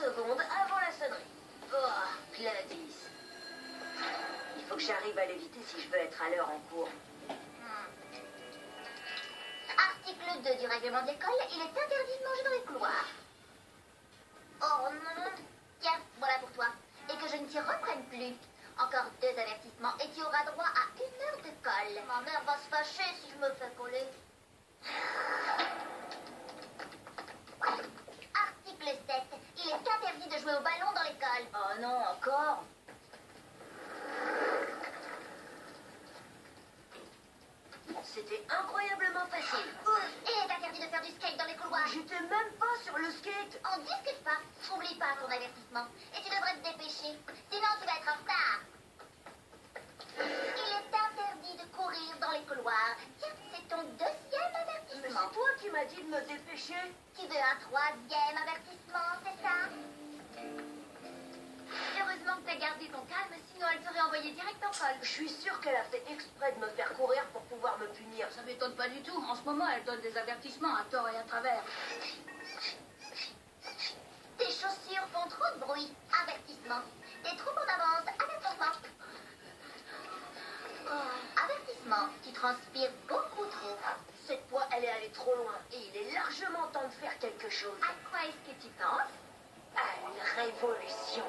secondes avant la sonnerie. Oh, Gladys. Il faut que j'arrive à l'éviter si je veux être à l'heure en cours. Article 2 du règlement de l'école, il est interdit de manger dans les couloirs. Oh non. Tiens, voilà pour toi. Et que je ne t'y reprenne plus. Encore 2 avertissements et tu auras droit à 1 heure de colle. Ma mère va se fâcher si je me fais coller. Article 7. Il est interdit de jouer au ballon dans l'école. Oh non, encore? C'était incroyablement facile. Il est interdit de faire du skate dans les couloirs. J'étais même pas sur le skate. On discute pas. Oublie pas ton avertissement. Et tu devrais te dépêcher. Sinon, tu vas être en retard. Il est interdit de courir dans les couloirs. Tiens, c'est ton 2e Mais avertissement. c'est toi qui m'as dit de me dépêcher. Tu veux un 3e avertissement, c'est ça? Heureusement que t'as gardé ton calme, sinon elle serait envoyée direct en colle. Je suis sûre qu'elle a fait exprès de me faire courir pour pouvoir me punir. Ça m'étonne pas du tout. En ce moment, elle donne des avertissements à tort et à travers. Tes chaussures font trop de bruit. Avertissement. T'es trop en avance. Avertissement. Avertissement. Tu transpires beaucoup trop. Cette fois, elle est allée trop loin et il est largement temps de faire quelque chose. À quoi est-ce que tu penses? À une révolution.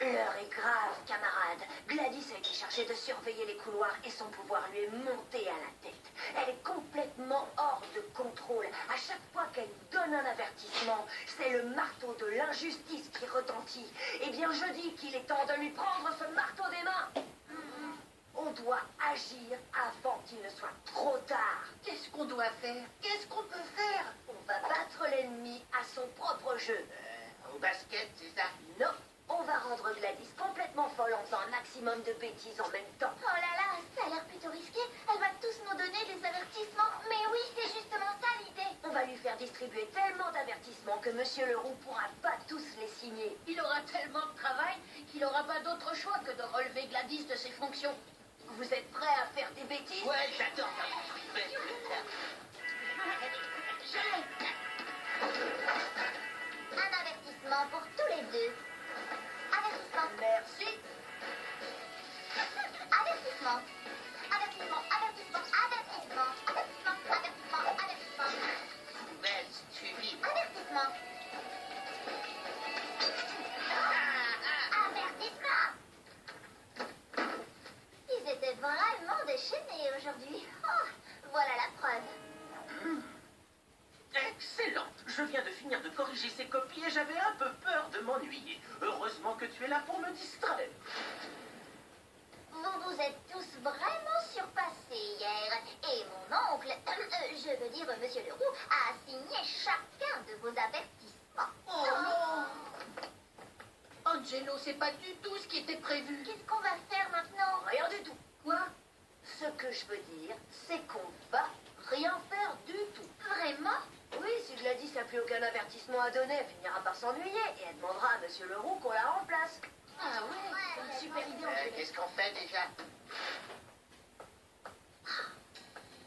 L'heure est grave, camarade. Gladys a été chargée de surveiller les couloirs et son pouvoir lui est monté à la tête. Elle est complètement hors de contrôle. À chaque fois qu'elle donne un avertissement, c'est le marteau de l'injustice qui retentit. Eh bien, je dis qu'il est temps de lui prendre ce marteau des mains. On doit agir avant qu'il ne soit trop tard. Qu'est-ce qu'on doit faire? Qu'est-ce qu'on peut faire? On va battre l'ennemi à son propre jeu. Au basket, c'est ça? Non, on va rendre Gladys complètement folle en faisant un maximum de bêtises en même temps. Oh là là, ça a l'air plutôt risqué. Elle va tous nous donner des avertissements. Mais oui, c'est justement ça l'idée. On va lui faire distribuer tellement d'avertissements que Monsieur Leroux pourra pas tous les signer. Il aura tellement de travail qu'il n'aura pas d'autre choix que de relever Gladys de ses fonctions. Vous êtes prêts à faire des bêtises? Ouais, j'adore. Un avertissement pour tous les 2. Avertissement. Merci. Avertissement. Avertissement. Avertissement. Avertissement. Avertissement. Avertissement. Avertissement. Poubelle stupide. Avertissement. Avertissement. Ils étaient vraiment déchaînés aujourd'hui. Oh, voilà la preuve. Excellente. Je viens de finir de corriger ces copies et j'avais un peu peur de m'ennuyer. Heureusement que tu es là pour me distraire. Vous vous êtes tous vraiment surpassés hier. Et mon oncle, je veux dire Monsieur Leroux, a signé chacun de vos avertissements. Oh non! Angelo, c'est pas du tout ce qui était prévu. Qu'est-ce qu'on va faire maintenant? Rien du tout. Quoi? Ce que je veux dire, c'est qu'on va rien faire du tout. Vraiment? Oui, si Gladys n'a plus aucun avertissement à donner, elle finira par s'ennuyer et elle demandera à Monsieur Leroux qu'on la remplace. Ah ouais, c'est une super idée, Angelo. Qu'est-ce qu'on fait déjà?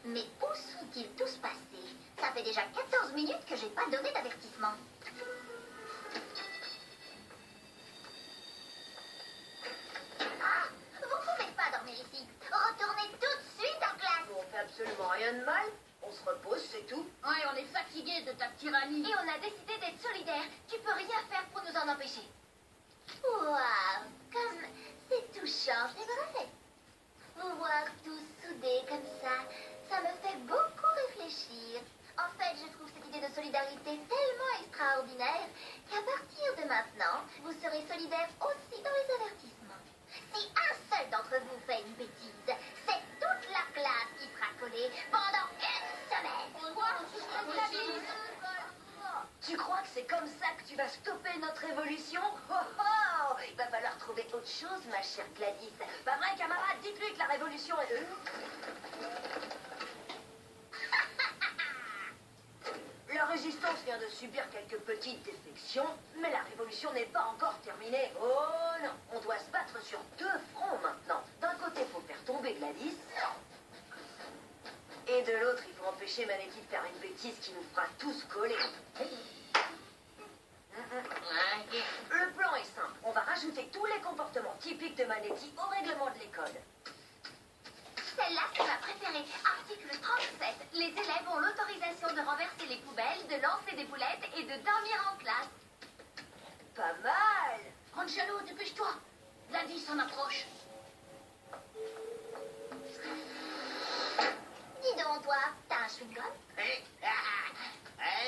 Mais où sont-ils tous passés? Ça fait déjà 14 minutes que j'ai pas donné d'avertissement. Ah, vous pouvez pas dormir ici. Retournez tout de suite en classe. On fait absolument rien de mal. On se repose, c'est tout. Ouais, on est fatigué de ta tyrannie. Et on a décidé d'être solidaires. Tu peux rien faire pour nous en empêcher. Waouh, comme c'est touchant, c'est vrai. Vous voir tous soudés comme ça me fait beaucoup réfléchir. En fait, je trouve cette idée de solidarité tellement extraordinaire qu'à partir de maintenant, vous serez solidaires aussi dans les avertissements. Si un seul d'entre vous fait une bêtise, c'est toute la classe qui sera collée pendant 1 semaine. Tu crois que c'est comme ça que tu vas stopper notre révolution? Oh oh! Il va falloir trouver autre chose, ma chère Gladys. Pas vrai, camarade? Dites-lui que la révolution est... résistance vient de subir quelques petites défections, mais la révolution n'est pas encore terminée. Oh non, on doit se battre sur deux fronts maintenant. D'un côté, il faut faire tomber Gladys. Et de l'autre, il faut empêcher Manetti de faire une bêtise qui nous fera tous coller. Le plan est simple. On va rajouter tous les comportements typiques de Manetti au règlement de l'école. Celle-là, c'est ma préférée. Article 37. Les élèves ont l'autorisation de renverser les poubelles, de lancer des boulettes et de dormir en classe. Pas mal. Angelo, dépêche-toi. Gladys s'en approche. Dis donc, toi, t'as un chewing-gum?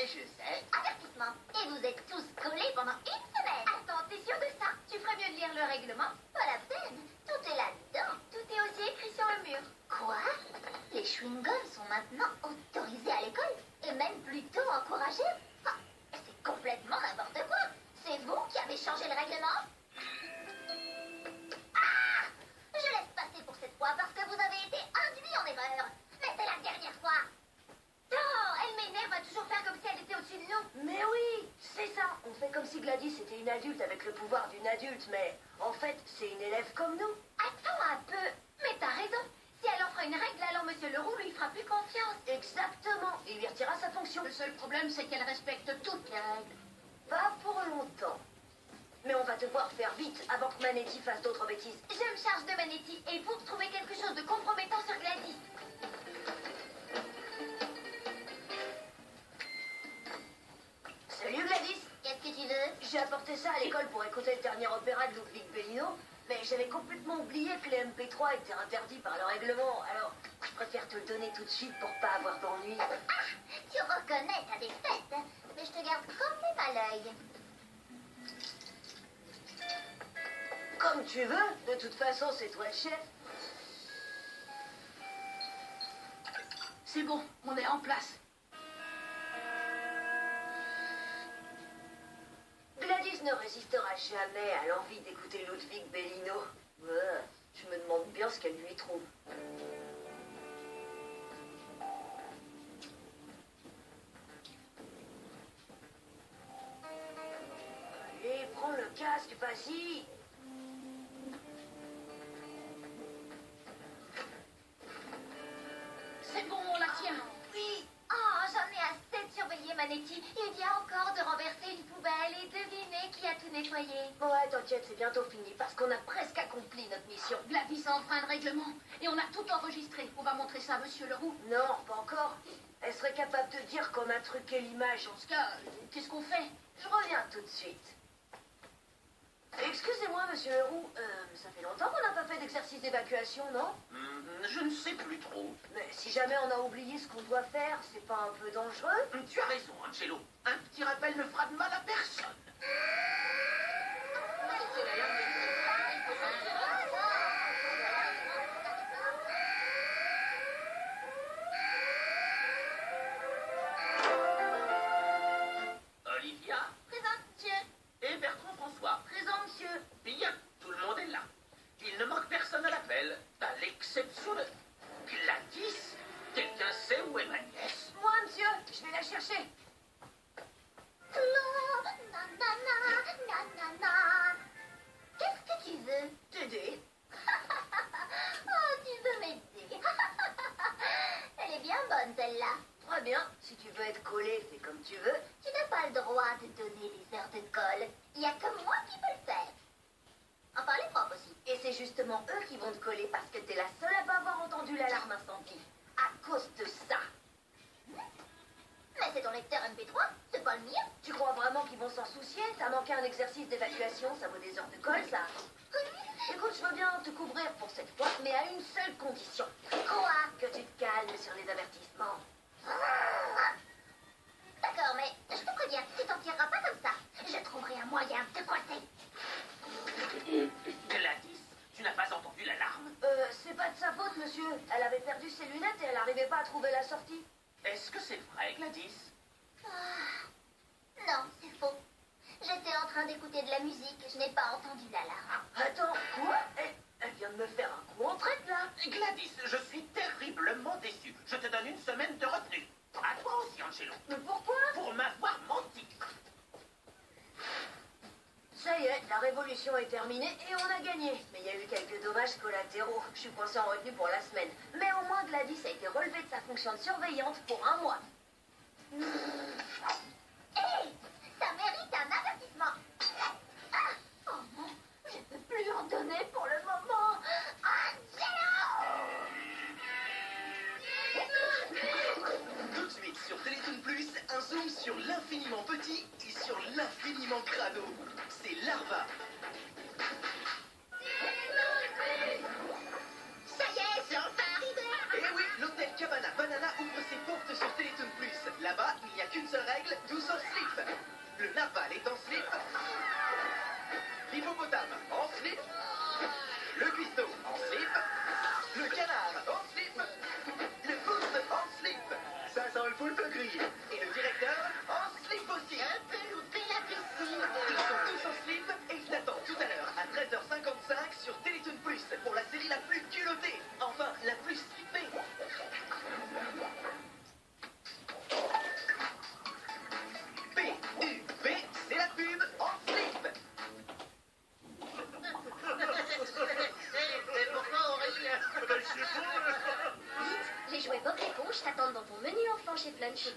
Je sais. Avertissement. Et vous êtes tous collés pendant une semaine. Attends, t'es sûr de ça? Tu ferais mieux de lire le règlement. Pas la peine. Tout est là-dedans. Tout est aussi écrit sur le mur. Quoi? Les chewing-gums sont maintenant autorisés à l'école? Et même plutôt encouragés? Ah, c'est complètement n'importe quoi. C'est vous qui avez changé le règlement? Ah! Je laisse passer pour cette fois parce que vous avez été induit en erreur. Mais c'est la dernière fois. Oh, elle m'énerve à toujours faire comme si elle était au-dessus de nous. Mais oui, c'est ça. On fait comme si Gladys était une adulte avec le pouvoir d'une adulte, mais en fait, c'est une élève comme nous. Attends un peu. Mais t'as raison. Si elle offre une règle, alors Monsieur Leroux lui fera plus confiance. Exactement. Il lui retirera sa fonction. Le seul problème, c'est qu'elle respecte toutes les règles. Pas pour longtemps. Mais on va devoir faire vite avant que Manetti fasse d'autres bêtises. Je me charge de Manetti et vous trouvez quelque chose de compromettant sur Gladys. Salut Gladys. Qu'est-ce que tu veux? J'ai apporté ça à l'école pour écouter le dernier opéra de Ludwig Bellino, mais j'avais complètement oublié que les MP3 étaient interdits par le règlement. Alors, je préfère te le donner tout de suite pour pas avoir d'ennui. Ah, tu reconnais ta défaite, mais je te garde quand même à l'œil. Comme tu veux. De toute façon, c'est toi le chef. C'est bon, on est en place. Gladys ne résistera jamais à l'envie d'écouter Ludwig Bellino. Je me demande bien ce qu'elle lui trouve. Allez, prends le casque, vas-y. C'est bon, on la tient. Oui. Oh, j'en ai assez de surveiller Manetti. Il vient encore de renverser une poubelle et devinez qui a tout nettoyé. Ouais, t'inquiète, c'est bientôt fini parce qu'on a presque accompli notre mission. Gladys a enfreint le règlement. Et on a tout enregistré. On va montrer ça à Monsieur Leroux. Non, pas encore. Elle serait capable de dire qu'on a truqué l'image. Dans ce cas, qu'est-ce qu'on fait? Je reviens tout de suite. Excusez-moi, monsieur Leroux, ça fait longtemps qu'on n'a pas fait d'exercice d'évacuation, non? Je ne sais plus trop. Mais si jamais on a oublié ce qu'on doit faire, c'est pas un peu dangereux? Tu as raison, Angelo. Un petit rappel ne fera de mal à personne. Olivia Présente, monsieur. et Bertrand François. Présent, monsieur. Bien, tout le monde est là. Il ne manque personne à l'appel, à l'exception de Gladys. Quelqu'un sait où est ma nièce? Moi, monsieur, je vais la chercher. Qu'est-ce que tu veux? T'aider. Oh, tu veux m'aider? Elle est bien bonne, celle-là. Très bien. Si tu veux être collé, fais comme tu veux. Tu n'as pas le droit de donner des heures de colle. Il n'y a que moi qui peux le faire. Enfin, les profs aussi. Et c'est justement eux qui vont te coller parce que t'es la seule à pas avoir entendu l'alarme incendie. À cause de ça. Mais c'est ton lecteur MP3, c'est pas le mien. Tu crois vraiment qu'ils vont s'en soucier? T'as manqué un exercice d'évacuation, ça vaut des heures de colle, ça. Écoute, je veux bien te couvrir pour cette fois, mais à une seule condition. Quoi? Que tu te calmes sur les avertissements. D'accord, mais je te préviens, tu t'en tireras pas comme ça. Je trouverai un moyen de te coincer. Gladys, tu n'as pas entendu l'alarme? C'est pas de sa faute, monsieur. Elle avait perdu ses lunettes et elle n'arrivait pas à trouver la sortie. Est-ce que c'est vrai, Gladys? Non, c'est faux. J'étais en train d'écouter de la musique et je n'ai pas entendu l'alarme. Attends, quoi? Elle vient de me faire un coup en traite, là. Gladys, je suis terriblement déçu. Je te donne une semaine de retenue. À toi, aussi, Angelo. Mais pourquoi? Pour m'avoir menti. Ça y est, la révolution est terminée et on a gagné. Mais il y a eu quelques dommages collatéraux. Je suis coincé en retenue pour la semaine. Mais au moins Gladys a été relevée de sa fonction de surveillante pour 1 mois. Hé, ça mérite un avertissement. Ah, oh non, je peux plus en donner pour le moment. Tout de suite sur Télétoon Plus, un zoom sur l'infiniment petit et sur l'infiniment crado. C'est Larva. Ça y est, c'est enfin arrivé. Et oui, l'hôtel Cabana Banana ouvre ses portes sur Télétoon Plus. Là-bas, il n'y a qu'une seule règle, tous en slip. Le narval est en slip. L'hippopotame en slip. Le cuistot en slip. Le canard en slip. Le goose en slip. Ça sent le poulpe grillé. Et le directeur en slip aussi. Un peu loupé la piscine. Ils sont tous en slip et ils t'attendent tout à l'heure à 13h55 sur Télétoon Plus pour la série la plus culottée. Enfin, la plus slippée. P-U-B, c'est la pub en slip. Et pourquoi Aurélien? Vite, les jouets Bob l'éponge t'attendent dans ton menu enfant chez Flunch.